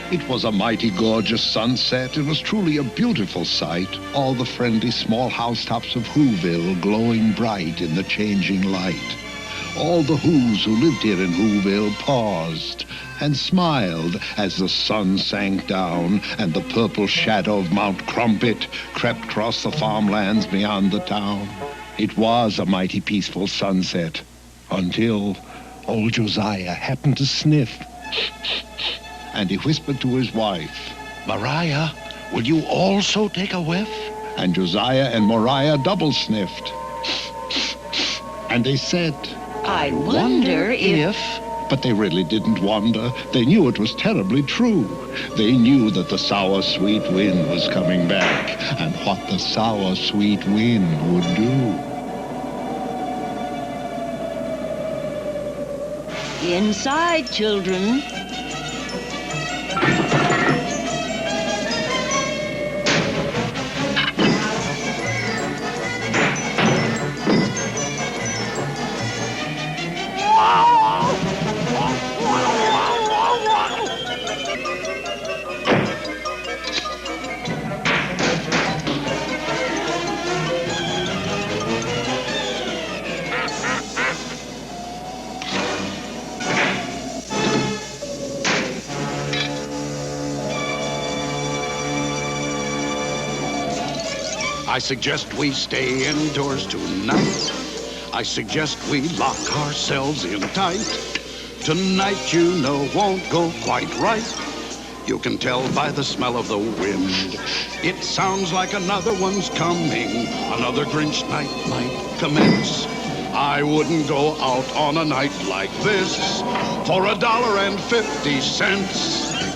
It was a mighty gorgeous sunset. It was truly a beautiful sight. All the friendly small housetops of Whoville glowing bright in the changing light. All the Whos who lived here in Whoville paused and smiled as the sun sank down and the purple shadow of Mount Crumpet crept across the farmlands beyond the town. It was a mighty peaceful sunset until old Josiah happened to sniff. And he whispered to his wife, Mariah, will you also take a whiff? And Josiah and Mariah double sniffed. And they said, I wonder if... But they really didn't wonder. They knew it was terribly true. They knew that the sour, sweet wind was coming back, and what the sour, sweet wind would do. Inside, children. I suggest we stay indoors tonight. I suggest we lock ourselves in tight. Tonight, you know, won't go quite right. You can tell by the smell of the wind. It sounds like another one's coming. Another Grinch night might commence. I wouldn't go out on a night like this for $1.50.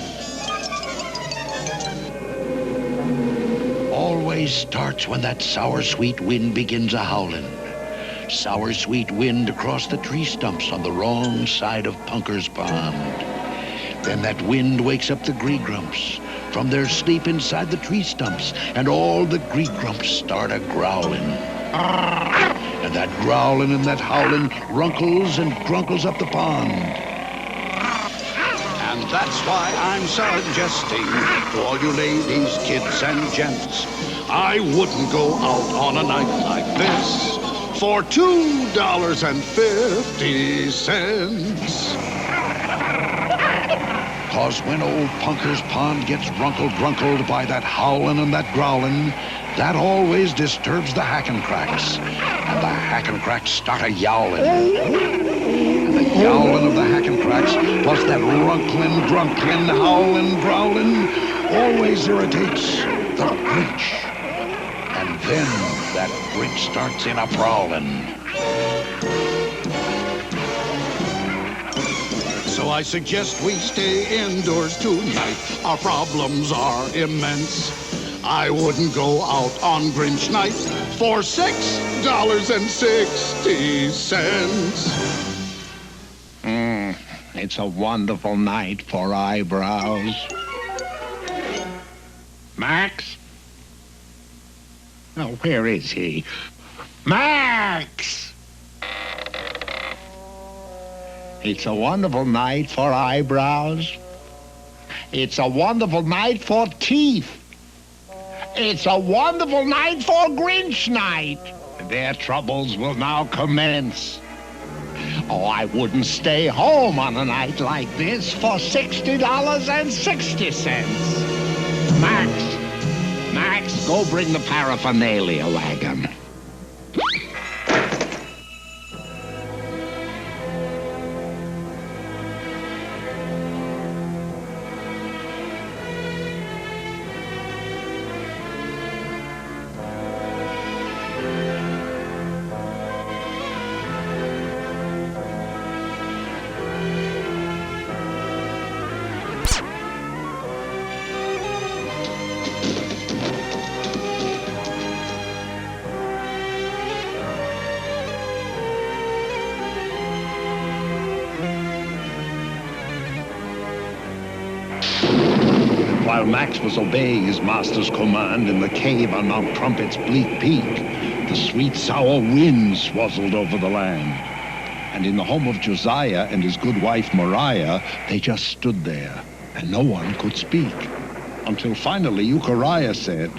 Always starts when that sour, sweet wind begins a-howlin'. Sour, sweet wind across the tree stumps on the wrong side of Punker's Pond. Then that wind wakes up the Gree-Grumps from their sleep inside the tree stumps, and all the Gree-Grumps start a-growlin'. And that growlin' and that howlin' runkles and grunkles up the pond. And that's why I'm suggesting to all you ladies, kids, and gents, I wouldn't go out on a night like this for $2.50. 'Cause when old Punker's Pond gets runkled by that howlin' and that growlin', that always disturbs the Hackencracks. And the Hackencracks start a-yowlin'. And the yowlin' of the Hackencracks, plus that runklin', drunklin', howlin', growlin', always irritates the Grinch. And then that Grinch starts in a-prowlin'. So I suggest we stay indoors tonight. Our problems are immense. I wouldn't go out on Grinch night for $6.60. It's a wonderful night for eyebrows. Max? Oh, where is he? Max! It's a wonderful night for eyebrows. It's a wonderful night for teeth. It's a wonderful night for Grinch night. Their troubles will now commence. Oh, I wouldn't stay home on a night like this for $60.60. Max, go bring the paraphernalia wagon. While Max was obeying his master's command in the cave on Mount Crumpet's bleak peak, the sweet, sour wind swazzled over the land. And in the home of Josiah and his good wife Mariah, they just stood there, and no one could speak. Until finally Euchariah said,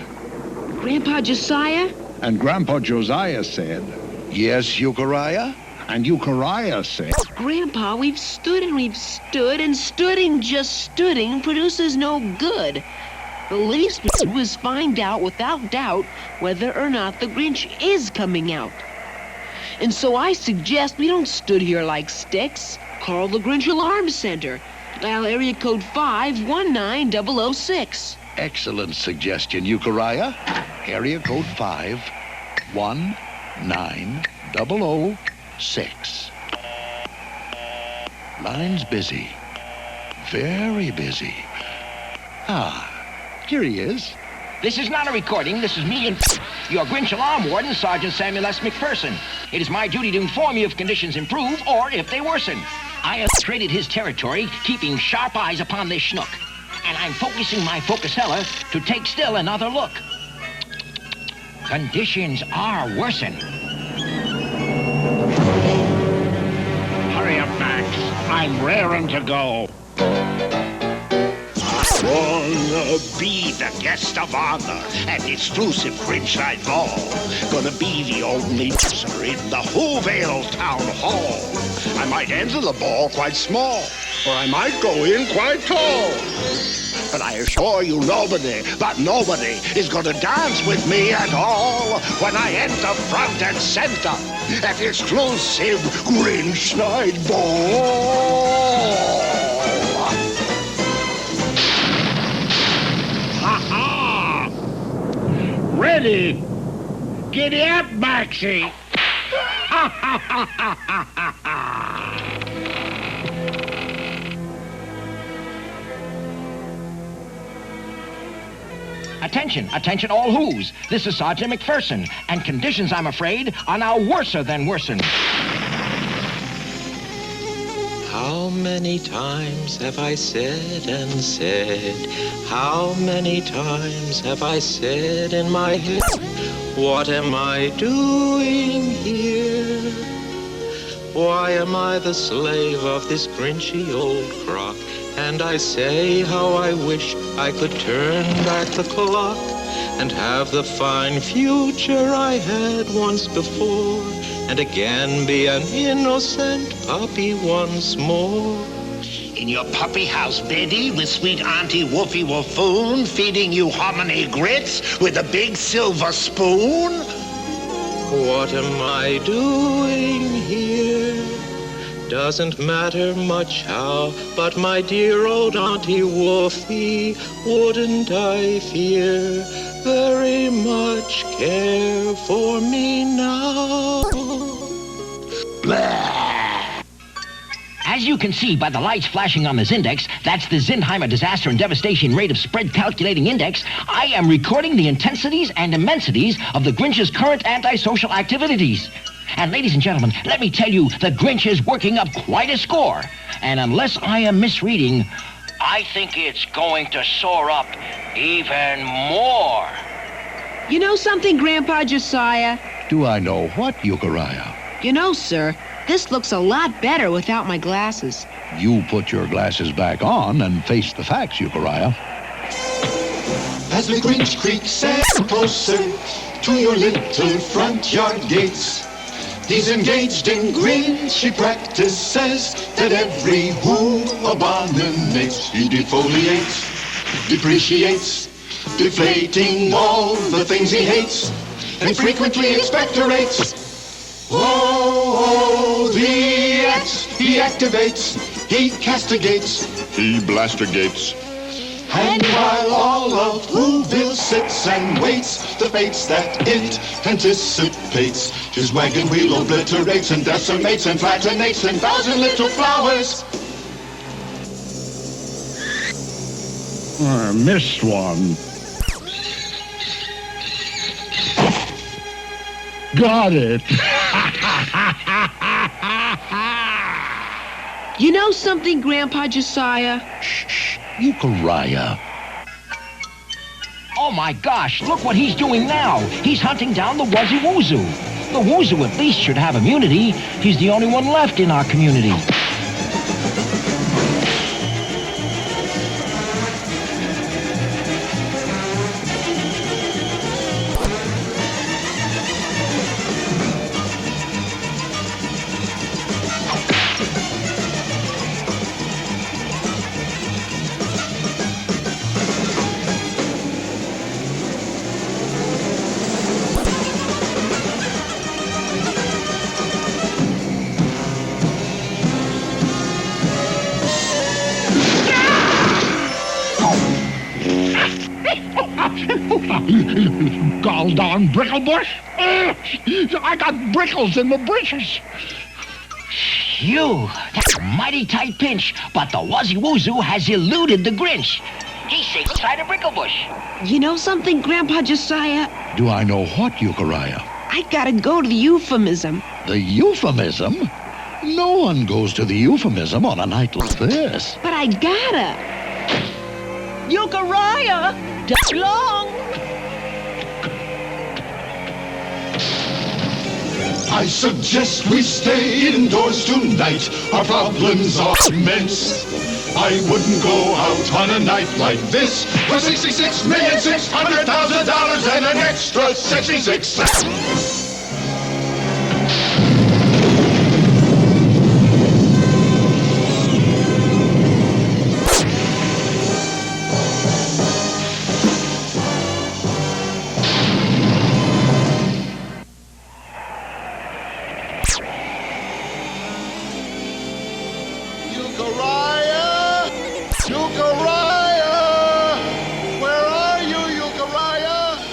Grandpa Josiah? and Grandpa Josiah said, Yes, Euchariah? and Euchariah said, Grandpa, we've stood and stooding just stooding produces no good. The least we can do is find out without doubt whether or not the Grinch is coming out. And so I suggest we don't stood here like sticks. Call the Grinch Alarm Center. Dial area code 519006. Excellent suggestion, Euchariah. Area code 519006. Line's busy. Very busy. Here he is. This is not a recording. This is me and your Grinch Alarm Warden, Sergeant Samuel S. McPherson. It is my duty to inform you if conditions improve or if they worsen. I have traded his territory, keeping sharp eyes upon this schnook. And I'm focusing my focuseller to take still another look. Conditions are worsen. Hurry up, Max. I'm raring to go. I wanna be the guest of honor at the exclusive Grinch Night Ball. Gonna be the only dancer in the Whoville Town Hall. I might enter the ball quite small, or I might go in quite tall. But I assure you nobody is gonna dance with me at all when I enter front and center at the exclusive Grinch Night Ball. Ha-ha! Ready? Giddy up, Maxie! Ha ha ha ha ha ha! Attention, attention all who's. This is Sergeant McPherson, and conditions, I'm afraid, are now worser than worsen. How many times have I said and said? How many times have I said in my head? What am I doing here? Why am I the slave of this Grinchy old crock? And I say how I wish I could turn back the clock and have the fine future I had once before, and again be an innocent puppy once more. In your puppy house, Betty, with sweet Auntie Woofy Woofoon, feeding you hominy grits with a big silver spoon? What am I doing here? Doesn't matter much how, but my dear old Auntie Woofy, wouldn't I fear very much care for me now? Blah! As you can see by the lights flashing on this index, that's the Zindheimer Disaster and Devastation Rate of Spread Calculating Index, I am recording the intensities and immensities of the Grinch's current antisocial activities. And ladies and gentlemen, let me tell you, the Grinch is working up quite a score. And unless I am misreading, I think it's going to soar up even more. You know something, Grandpa Josiah? Do I know what, Euchariah? You know, sir, this looks a lot better without my glasses. You put your glasses back on and face the facts, Euchariah. As the Grinch creaks ever closer to your little front yard gates, he's engaged in Grinchy practices that every who abominates. He defoliates, depreciates, deflating all the things he hates, and frequently expectorates. Oh, the acts he activates, he castigates, He blastigates. and while all of Whoville sits and waits the fates that it anticipates, his wagon wheel obliterates and decimates and flattenates 1,000 little flowers. I missed one. Got it. You know something, Grandpa Josiah? Euchariah. Oh my gosh, look what he's doing now. He's hunting down the Wuzzy Woozoo. The Woozoo at least should have immunity. He's the only one left in our community. Gall darn Bricklebush. I got brickles in my britches. Phew, that's a mighty tight pinch, but the Wuzzy Woozoo has eluded the Grinch. He's safe inside a bricklebush. You know something, Grandpa Josiah? Do I know what, Euchariah? I gotta go to the euphemism. The euphemism? No one goes to the euphemism on a night like this. But I gotta. Euchariah! Duck long! I suggest we stay indoors tonight. Our problems are immense. I wouldn't go out on a night like this for $66,600,000 and an extra 66 cents.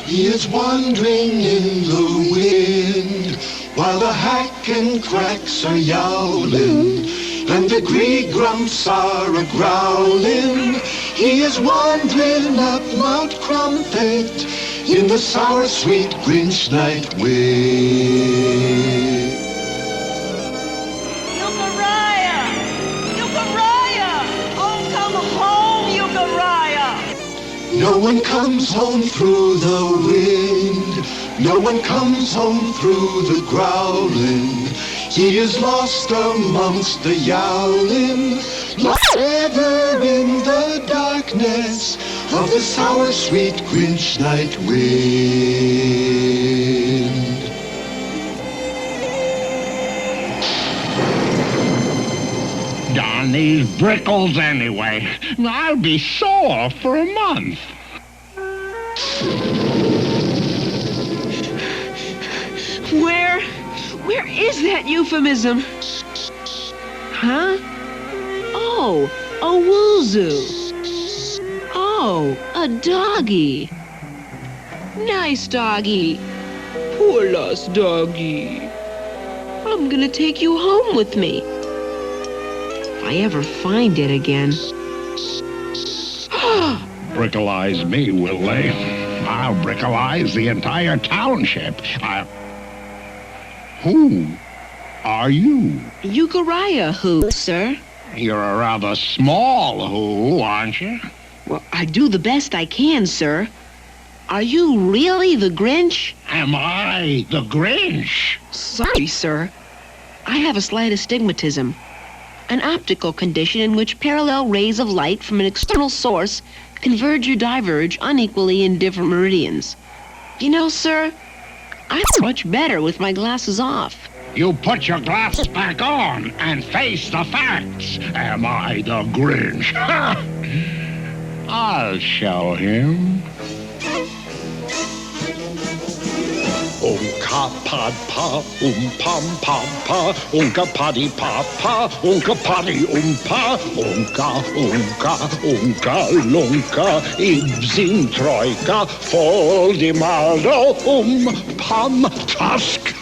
He is wandering in the wind while the hack and cracks are yowling and the gree grumps are a-growling. He is wandering up Mount Crumpet in the sour, sweet Grinch night wind. Euchariah! Euchariah! Oh, come home, Euchariah! No one comes home through the wind. No one comes home through the growling. He is lost amongst the yowling, lost ever in the darkness of the sour, sweet Grinch night wind. Darn these brickles anyway. I'll be sore for a month. Where is that euphemism? Huh? Oh, a woozoo. Oh, a doggy. Nice doggy. Poor lost doggy. I'm gonna take you home with me. If I ever find it again. Brickleize me, will they? I'll brickleize the entire township. Who are you? Euchariah who, sir? You're a rather small who, aren't you? Well, I do the best I can, sir. Are you really the Grinch? Am I the Grinch? Sorry, sir. I have a slight astigmatism, an optical condition in which parallel rays of light from an external source converge or diverge unequally in different meridians. You know, sir, I'm much better with my glasses off. You put your glasses back on and face the facts. Am I the Grinch? I'll show him. Unka pad pa, pam pam pa, unka paddy pa pa, unka paddy pa, unka lunka, ibzin troika, foldi maldo, pam tusk.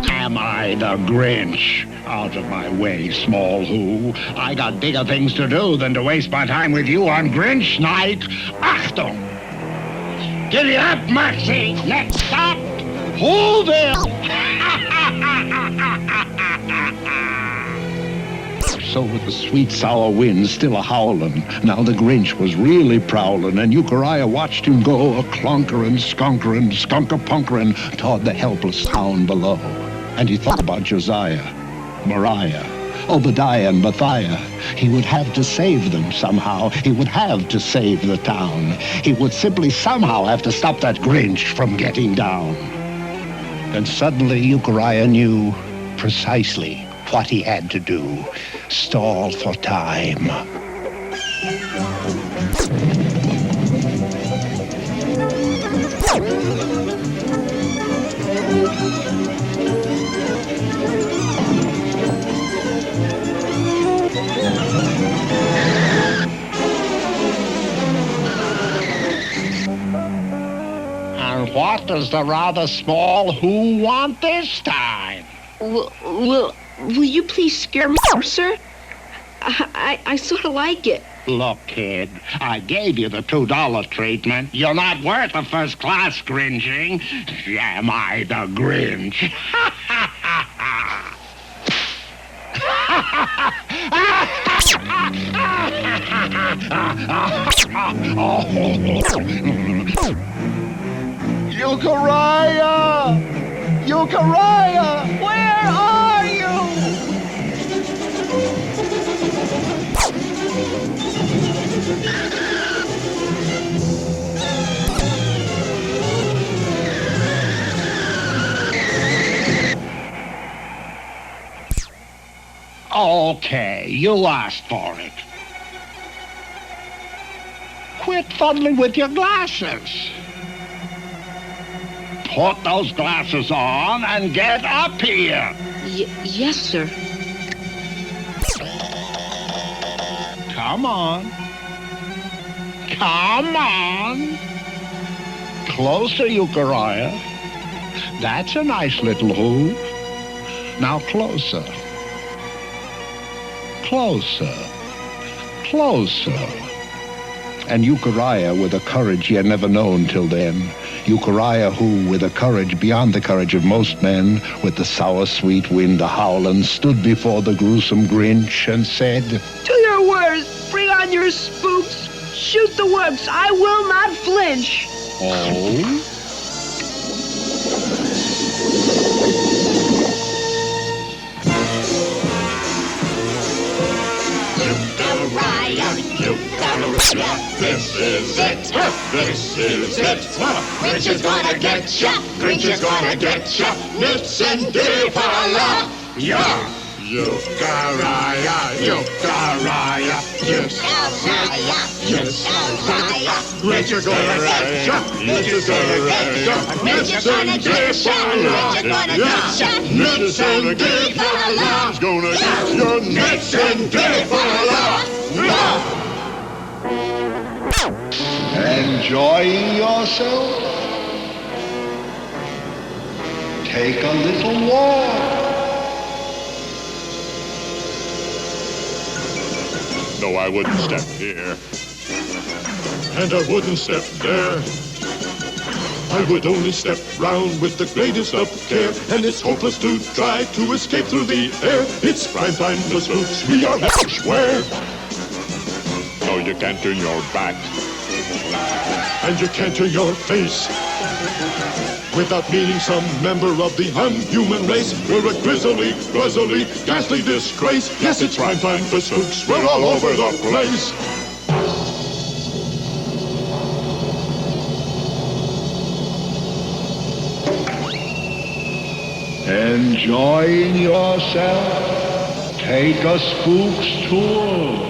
Am I the Grinch? Out of my way, small who. I got bigger things to do than to waste my time with you on Grinch night. Achtung! Giddy up, Maxie! Next stop, Whoville! So with the sweet sour wind still a-howlin', now the Grinch was really prowlin', and Euchariah watched him go a-clunkerin', skunkerin', skunk-a-punkerin' toward the helpless town below. And he thought about Josiah, Mariah, Obadiah, and Mathiah. He would have to save them somehow. He would have to save the town. He would simply somehow have to stop that Grinch from getting down. And suddenly Euchariah knew precisely what he had to do. Stall for time. What does the rather small Who want this time? Will you please scare me, sir? I sort of like it. Look, kid, I gave you the $2 treatment. You're not worth a first-class Grinching. Am I the Grinch? Euchariah! Euchariah! Where are you? Okay, you asked for it. Quit fuddling with your glasses. Put those glasses on and get up here. Yes, sir. Come on. Come on. Closer, Euchariah. That's a nice little Who. Now closer. Closer. Closer. And Euchariah, with a courage he had never known till then, Euchariah who, with a courage beyond the courage of most men, with the sour sweet wind a-howlin', stood before the gruesome Grinch and said, To your words, bring on your spooks. Shoot the works, I will not flinch. Oh? Euchariah, this is it, this is it. Grinch is gonna get ya, Grinch is gonna get ya. Nits and dip a la, yeah. Euchariah, Euchariah, yes, yes, Grinch is gonna get ya, Grinch is gonna get ya. Nits and dip a la, yeah. Nits and dip a la, he's gonna get your nits and dip a la, yeah. Enjoying yourself? Take a little walk. No, I wouldn't step here. And I wouldn't step there. I would only step round with the greatest of care. And it's hopeless to try to escape through the air. It's prime time for spooks, we are everywhere. No, you can't turn your back. And you can't turn your face without meeting some member of the unhuman race. We're a grisly, ghastly disgrace. Yes, it's prime time for spooks. We're all over the place. Enjoying yourself? Take a spook's tour.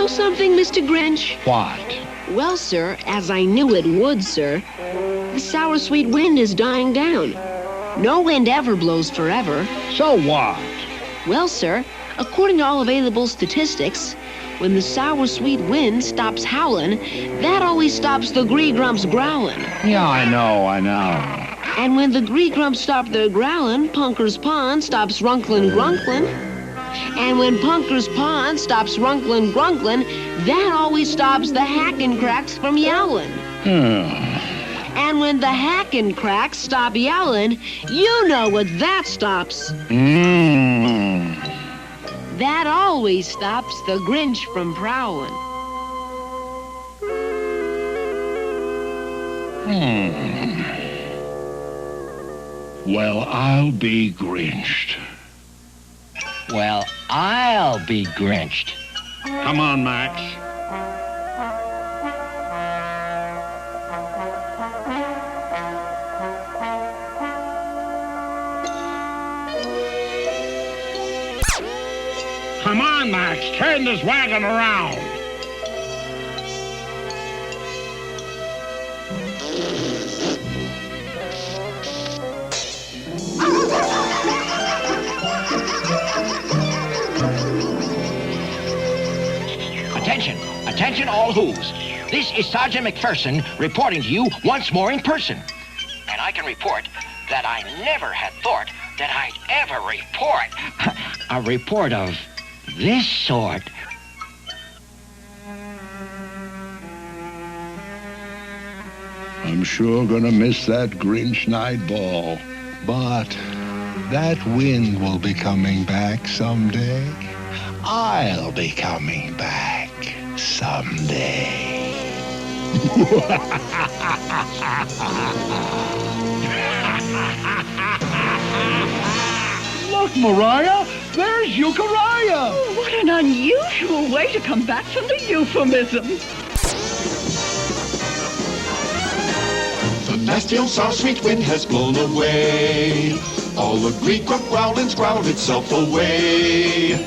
something, Mr. Grinch? What? Well, sir, as I knew it would, sir, the sour sweet wind is dying down. No wind ever blows forever. So what? Well, sir, according to all available statistics, when the sour sweet wind stops howling, that always stops the gree-grumps growling. Yeah, I know. And when the gree-grumps stop their growling, Punker's Pond stops runkling grunkling. And when Punker's Pond stops runkling grunkling, that always stops the hackin' cracks from yowling. And when the hackin' cracks stop yowling, you know what that stops. That always stops the Grinch from prowling. Well, I'll be Grinched. Well, I'll be Grinched. Come on, Max. Come on, Max. Turn this wagon around. Attention all Who's. This is Sergeant McPherson reporting to you once more in person. And I can report that I never had thought that I'd ever report a report of this sort. I'm sure gonna miss that Grinch night ball. But that wind will be coming back someday. I'll be coming back someday. Look, Mariah, there's Euchariah. Oh, what an unusual way to come back from the euphemism. The nasty old sour sweet wind has blown away. All the Greek growlings growled itself away.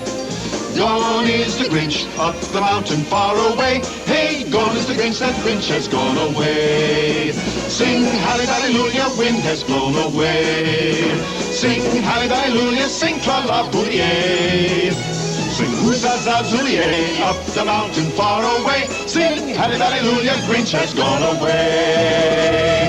Gone is the Grinch up the mountain far away. Hey, gone is the Grinch, that Grinch has gone away. Sing hallelujah, wind has blown away. Sing hallelujah, sing tra-la-boolie. Sing hoo-za-za-zoolie, up the mountain far away. Sing hallelujah, Grinch has gone away.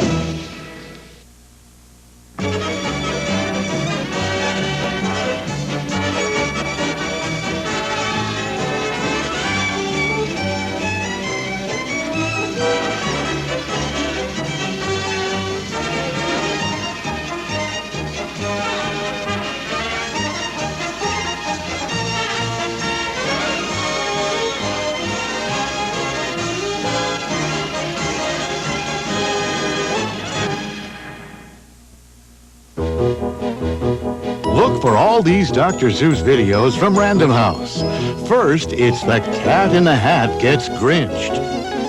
Look for all these Dr. Seuss videos from Random House. First, it's The Cat in the Hat Gets Grinched.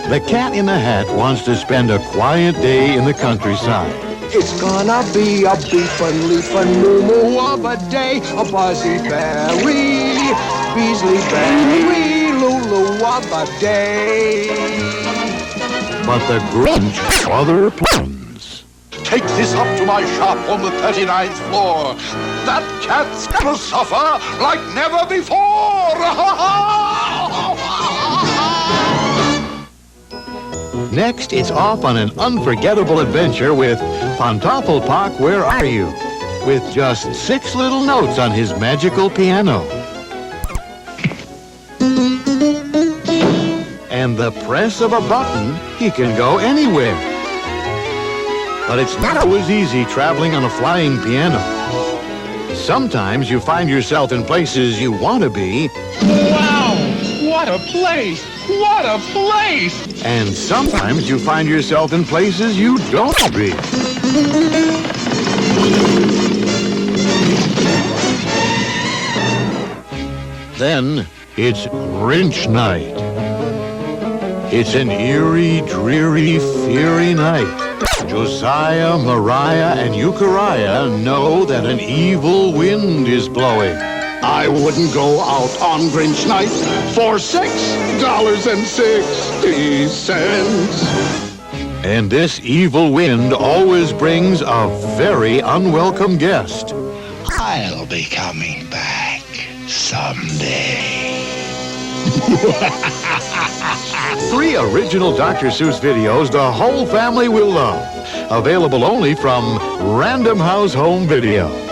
The Cat in the Hat wants to spend a quiet day in the countryside. It's gonna be a beefin' leafin' moo-moo of a day, a buzzy berry, Beasley berry, Lulu of a day. But the Grinch has other plans. Take this up to my shop on the 39th floor. That cat's gonna suffer like never before. Next, it's off on an unforgettable adventure with Pantoffelpock, Where Are You? With just 6 little notes on his magical piano. And the press of a button, he can go anywhere. But it's not always easy traveling on a flying piano. Sometimes you find yourself in places you want to be. Wow! What a place! What a place! And sometimes you find yourself in places you don't want to be. Then it's Grinch night. It's an eerie, dreary, fiery night. Josiah, Mariah, and Euchariah know that an evil wind is blowing. I wouldn't go out on Grinch night for $6.60. And this evil wind always brings a very unwelcome guest. I'll be coming back someday. 3 original Dr. Seuss videos the whole family will love. Available only from Random House Home Video.